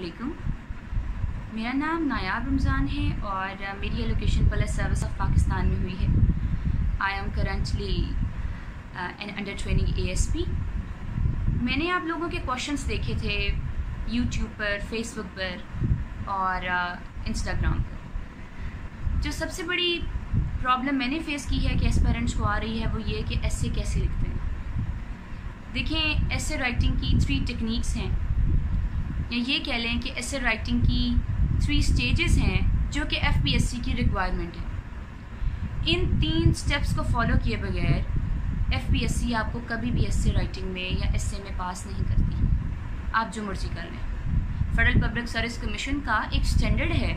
अस्सलामुअलैकुम। मेरा नाम नायाब रमज़ान है और मेरी allocation police service of Pakistan में हुई है। I am currently an under training ASP। मैंने आप लोगों के क्वेश्चंस देखे थे यूट्यूब पर, फेसबुक पर और इंस्टाग्राम पर। जो सबसे बड़ी प्रॉब्लम मैंने फ़ेस की है कि एस्पिरेंट्स को आ रही है वो ये कि ऐसे कैसे लिखते हैं। देखें, ऐसे राइटिंग की 3 टेक्निक्स हैं, या ये कह लें कि ऐसे राइटिंग की 3 स्टेजेस हैं जो कि FPSC की रिक्वायरमेंट है। इन 3 स्टेप्स को फॉलो किए बगैर FPSC आपको कभी भी ऐसे राइटिंग में या ऐसे में पास नहीं करती, आप जो मर्जी कर लें। फेडरल पब्लिक सर्विस कमीशन का एक स्टैंडर्ड है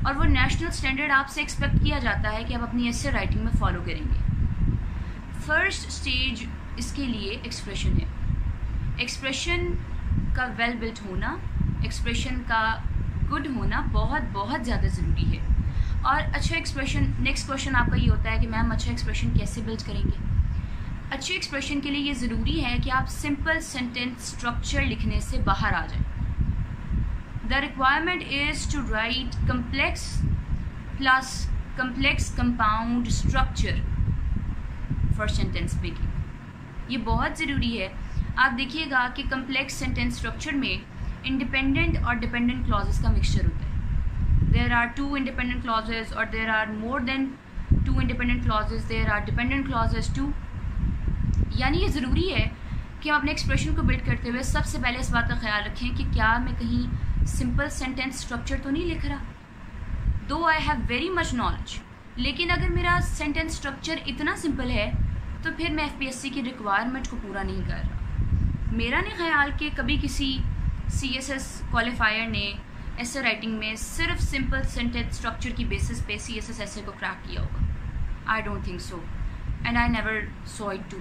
और वो नेशनल स्टैंडर्ड आपसे एक्सपेक्ट किया जाता है कि आप अपनी ऐसे राइटिंग में फॉलो करेंगे। फर्स्ट स्टेज इसके लिए एक्सप्रेशन है। एक्सप्रेशन का वेल बिल्ट होना, एक्सप्रेशन का गुड होना बहुत बहुत ज़्यादा ज़रूरी है। और अच्छा एक्सप्रेशन, नेक्स्ट क्वेश्चन आपका ये होता है कि मैम अच्छा एक्सप्रेशन कैसे बिल्ड करेंगे। अच्छे एक्सप्रेशन के लिए ये ज़रूरी है कि आप सिंपल सेंटेंस स्ट्रक्चर लिखने से बाहर आ जाएं। The requirement is to write complex plus complex compound structure for sentence making। ये बहुत ज़रूरी है। आप देखिएगा कि कम्प्लेक्स सेंटेंस स्ट्रक्चर में इंडिपेंडेंट और डिपेंडेंट क्लॉजेस का मिक्सचर होता है। देयर आर 2 इंडिपेंडेंट क्लॉजेस और there are more than 2 independent clauses, there are dependent clauses too. यानी ये ज़रूरी है कि हम अपने एक्सप्रेशन को बिल्ड करते हुए सबसे पहले इस बात का ख्याल रखें कि क्या मैं कहीं सिंपल सेंटेंस स्ट्रक्चर तो नहीं लिख रहा। दो I have very much knowledge, लेकिन अगर मेरा सेंटेंस स्ट्रक्चर इतना सिंपल है तो फिर मैं FPSC की रिक्वायरमेंट को पूरा नहीं कर रहा। मेरा नहीं ख्याल कि कभी किसी CSS क्वालिफायर ने ऐसे राइटिंग में सिर्फ सिंपल सेंटेंस स्ट्रक्चर की बेसिस पे CSS ऐसे को क्रैक किया होगा। I don't think so and I never saw it too.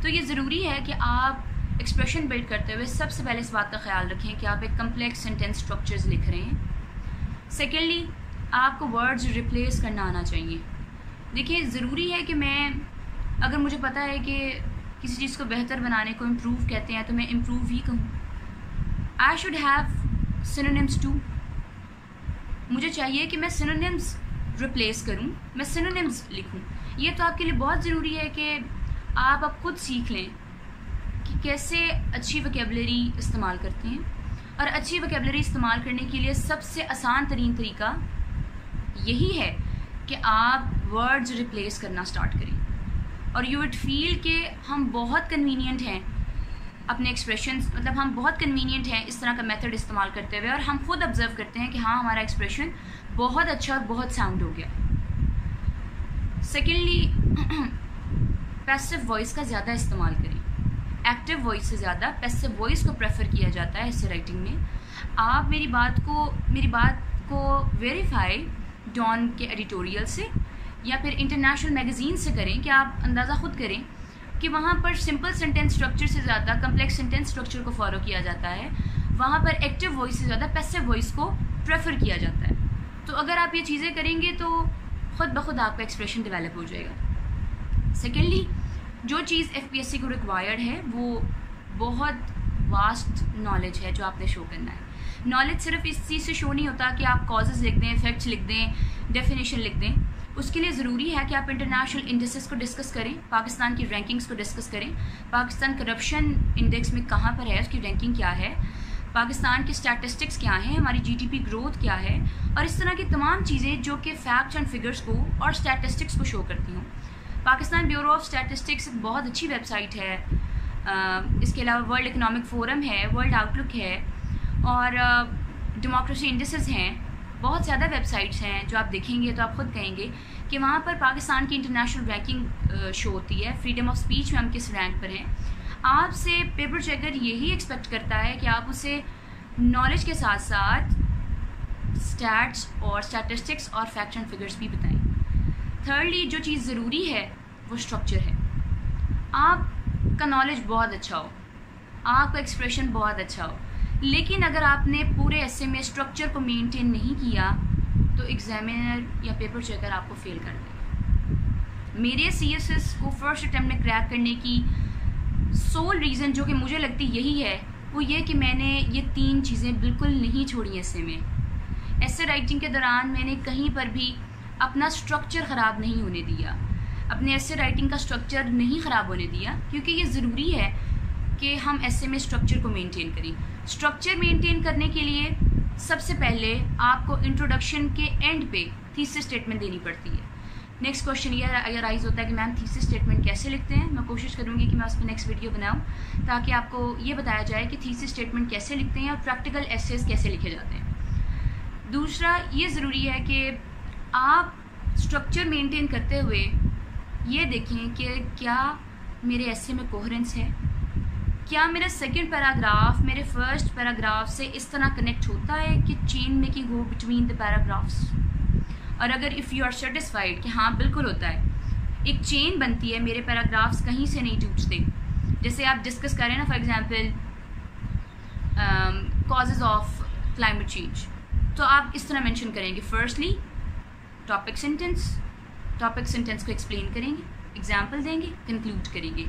तो ये ज़रूरी है कि आप एक्सप्रेशन बिल्ड करते हुए सबसे पहले इस बात का ख्याल रखें कि आप एक कम्प्लेक्स सेंटेंस स्ट्रक्चर्स लिख रहे हैं। सेकेंडली, आपको वर्ड्स रिप्लेस करना आना चाहिए। देखिए, ज़रूरी है कि अगर मुझे पता है कि किसी चीज़ को बेहतर बनाने को इम्प्रूव कहते हैं तो मैं इम्प्रूव ही कहूँ। I should have synonyms too. मुझे चाहिए कि मैं सिनोनिम्स रिप्लेस करूँ, मैं सिनोनिम्स लिखूँ। ये तो आपके लिए बहुत ज़रूरी है कि आप अब खुद सीख लें कि कैसे अच्छी वोकैबुलरी इस्तेमाल करते हैं। और अच्छी वोकैबुलरी इस्तेमाल करने के लिए सबसे आसान तरीन तरीका यही है कि आप वर्ड्स रिप्लेस करना स्टार्ट करें। और यू वुड फील कि हम बहुत कन्वीनियंट हैं अपने एक्सप्रेशंस, मतलब हम बहुत कन्वीनियंट हैं इस तरह का मेथड इस्तेमाल करते हुए, और हम खुद ऑब्जर्व करते हैं कि हाँ, हमारा एक्सप्रेशन बहुत अच्छा और बहुत साउंड हो गया। सेकेंडली, पैसिव वॉइस का ज़्यादा इस्तेमाल करें। एक्टिव वॉइस से ज़्यादा पैसिव वॉइस को प्रेफर किया जाता है ऐसे राइटिंग में। आप मेरी बात को वेरीफाई डॉन के एडिटोरियल से या फिर इंटरनेशनल मैगज़ीन से करें कि आप अंदाज़ा खुद करें कि वहाँ पर सिंपल सेंटेंस स्ट्रक्चर से ज़्यादा कम्प्लेक्स सेंटेंस स्ट्रक्चर को फॉलो किया जाता है। वहाँ पर एक्टिव वॉइस से ज़्यादा पैसिव वॉइस को प्रेफर किया जाता है। तो अगर आप ये चीज़ें करेंगे तो ख़ुद ब खुद आपका एक्सप्रेशन डेवलप हो जाएगा। सेकेंडली, जो चीज़ FPSC को रिक्वायर्ड है वो बहुत वास्ट नॉलेज है जो आपने शो करना है। नॉलेज सिर्फ इस चीज़ से शो नहीं होता कि आप कॉजेज़ लिख दें, फैक्ट्स लिख दें, डेफिनेशन लिख दें। उसके लिए ज़रूरी है कि आप इंटरनेशनल इंडेक्सेस को डिस्कस करें, पाकिस्तान की रैंकिंग्स को डिस्कस करें, पाकिस्तान करप्शन इंडेक्स में कहाँ पर है, उसकी रैंकिंग क्या है, पाकिस्तान की स्टैटिस्टिक्स क्या हैं, हमारी GDP ग्रोथ क्या है, और इस तरह की तमाम चीज़ें जो कि फैक्ट्स एंड फिगर्स को और स्टैटिस्टिक्स को शो करती हूँ। पाकिस्तान ब्यूरो ऑफ स्टैटिस्टिक्स एक बहुत अच्छी वेबसाइट है। इसके अलावा वर्ल्ड इकनॉमिक फोरम है, वर्ल्ड आउटलुक है और डेमोक्रेसी इंडेक्सेस हैं। बहुत ज़्यादा वेबसाइट्स हैं जो आप देखेंगे तो आप खुद कहेंगे कि वहाँ पर पाकिस्तान की इंटरनेशनल रैंकिंग शो होती है। फ्रीडम ऑफ स्पीच में हम किस रैंक पर हैं। आपसे पेपर चेकर यही एक्सपेक्ट करता है कि आप उसे नॉलेज के साथ साथ स्टैट्स और स्टैटिस्टिक्स और फैक्ट्स एंड फिगर्स भी बताएं। थर्डली, जो चीज़ ज़रूरी है वो स्ट्रक्चर है। आपका नॉलेज बहुत अच्छा हो, आपका एक्सप्रेशन बहुत अच्छा हो, लेकिन अगर आपने पूरे ऐसे में स्ट्रक्चर को मेंटेन नहीं किया तो एग्जामिनर या पेपर चेकर आपको फेल कर देगा। मेरे CSS को फर्स्ट अटैम्प्ट में क्रैक करने की सोल रीज़न जो कि मुझे लगती यही है वो ये कि मैंने ये 3 चीज़ें बिल्कुल नहीं छोड़ी ऐसे में। ऐसे राइटिंग के दौरान मैंने कहीं पर भी अपना स्ट्रक्चर ख़राब नहीं होने दिया, अपने ऐसे राइटिंग का स्ट्रक्चर नहीं ख़राब होने दिया, क्योंकि ये ज़रूरी है कि हम ऐसे में स्ट्रक्चर को मेंटेन करें। स्ट्रक्चर मेंटेन करने के लिए सबसे पहले आपको इंट्रोडक्शन के एंड पे थीसिस स्टेटमेंट देनी पड़ती है। नेक्स्ट क्वेश्चन ये राइज होता है कि मैम थीसिस स्टेटमेंट कैसे लिखते हैं। मैं कोशिश करूँगी कि मैं उस पर नेक्स्ट वीडियो बनाऊँ ताकि आपको ये बताया जाए कि थीसिस स्टेटमेंट कैसे लिखते हैं और प्रैक्टिकल एसेस कैसे लिखे जाते हैं। दूसरा ये ज़रूरी है कि आप स्ट्रक्चर मेंटेन करते हुए ये देखें कि क्या मेरे एसे में कोहेरेंस है, क्या मेरा सेकंड पैराग्राफ मेरे फर्स्ट पैराग्राफ से इस तरह कनेक्ट होता है कि चेन मेकिंग हो बिटवीन द पैराग्राफ्स। और अगर इफ़ यू आर सेटिस्फाइड कि हाँ बिल्कुल होता है, एक चेन बनती है, मेरे पैराग्राफ्स कहीं से नहीं टूटते। जैसे आप डिस्कस करें ना, for example causes of climate change, तो आप इस तरह मेंशन करेंगे, फर्स्टली टॉपिक सेंटेंस को एक्सप्लेन करेंगे, एग्जाम्पल देंगे, कंक्लूड करेंगे।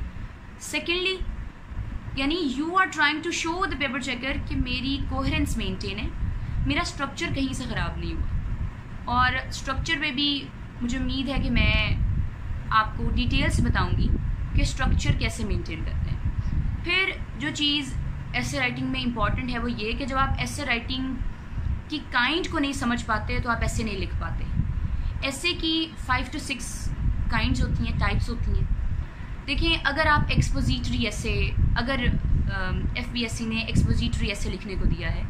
सेकेंडली यानी you are trying to show the paper checker कि मेरी कोहेरेंस मेंटेन है, मेरा स्ट्रक्चर कहीं से ख़राब नहीं हुआ। और स्ट्रक्चर पे भी मुझे उम्मीद है कि मैं आपको डिटेल्स बताऊंगी कि स्ट्रक्चर कैसे मेंटेन करते हैं। फिर जो चीज़ ऐसे राइटिंग में इम्पॉर्टेंट है वो ये कि जब आप ऐसे राइटिंग की काइंड को नहीं समझ पाते तो आप ऐसे नहीं लिख पाते। ऐसे की 5 to 6 काइंड्स होती हैं, टाइप्स होती हैं। देखिए, अगर आप एक्सपोजिटरी ऐसे, अगर FBSC ने एक्सपोजिटरी ऐसे लिखने को दिया है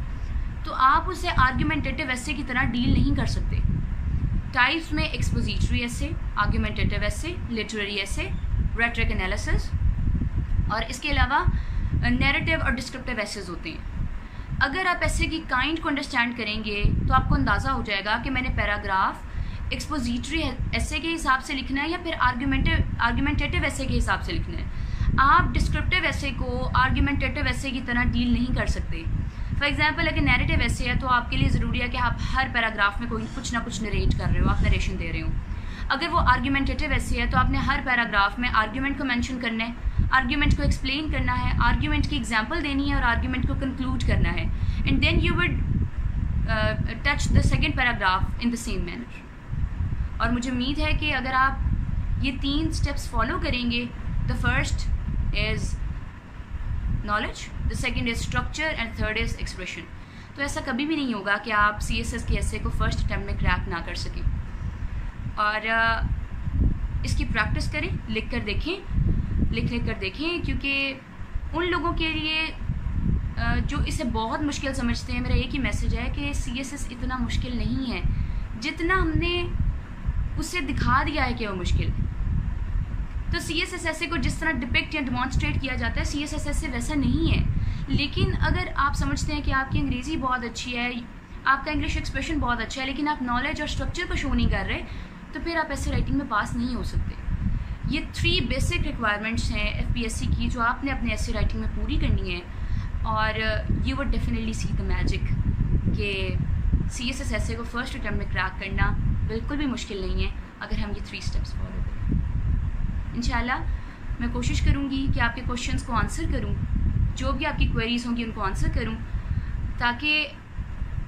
तो आप उसे आर्ग्यूमेंटेटिव ऐसे की तरह डील नहीं कर सकते। टाइप्स में एक्सपोजिटरी ऐसे, आर्ग्यूमेंटेटिव ऐसे, लिटरेरी ऐसे, रेटरिक एनालिसिस और इसके अलावा नैरेटिव और डिस्क्रिप्टिव ऐसेज होते हैं। अगर आप ऐसे की काइंड को अंडरस्टैंड करेंगे तो आपको अंदाज़ा हो जाएगा कि मैंने पैराग्राफ एक्सपोजिटरी ऐसे के हिसाब से लिखना है या फिर आर्ग्यूमेंटेटिव ऐसे के हिसाब से लिखना है। आप डिस्क्रिप्टिव ऐसे को आर्ग्यूमेंटेटिव ऐसे की तरह डील नहीं कर सकते। फॉर एग्जाम्पल, अगर नैरेटिव ऐसे है तो आपके लिए ज़रूरी है कि आप हर पैराग्राफ में कोई कुछ ना कुछ नरेट कर रहे हो, आप नरेशन दे रहे हो। अगर वो आर्ग्यूमेंटेटिव ऐसे है तो आपने हर पैराग्राफ में आर्ग्यूमेंट को मेंशन करना है, आर्ग्यूमेंट को एक्सप्लेन करना है, आर्ग्यूमेंट की एग्जांपल देनी है और आर्ग्यूमेंट को कंक्लूड करना है, and then you would touch the second paragraph in the same manner. और मुझे उम्मीद है कि अगर आप ये 3 स्टेप्स फॉलो करेंगे, the first is knowledge, the second is structure and third is expression, तो ऐसा कभी भी नहीं होगा कि आप CSS के ऐसे को फर्स्ट अटैम्प्ट में क्रैक ना कर सकें। और इसकी प्रैक्टिस करें, लिख कर देखें, क्योंकि उन लोगों के लिए जो इसे बहुत मुश्किल समझते हैं, मेरा एक ही मैसेज है कि CSS इतना मुश्किल नहीं है जितना हमने उसे दिखा दिया है कि वो मुश्किल है। तो CSS ऐसे को जिस तरह डिपिक्ट या डिमॉन्स्ट्रेट किया जाता है, CSS ऐसे वैसा नहीं है। लेकिन अगर आप समझते हैं कि आपकी अंग्रेज़ी बहुत अच्छी है, आपका इंग्लिश एक्सप्रेशन बहुत अच्छा है, लेकिन आप नॉलेज और स्ट्रक्चर को शो नहीं कर रहे, तो फिर आप ऐसे राइटिंग में पास नहीं हो सकते। ये 3 बेसिक रिक्वायरमेंट्स हैं FBSC की जो आपने अपने ऐसे राइटिंग में पूरी करनी है, और you would definitely see the magic कि CSS ऐसे को फर्स्ट अटैम्प्ट में क्रैक करना बिल्कुल भी मुश्किल नहीं है अगर हम ये 3 स्टेप्स फॉलो करें। इंशाल्लाह मैं कोशिश करूँगी कि आपके क्वेश्चंस को आंसर करूँ, जो भी आपकी क्वेरीज होंगी उनको आंसर करूँ, ताकि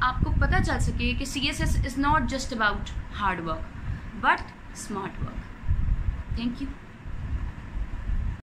आपको पता चल सके कि CSS is not just about hard work but smart work. Thank you.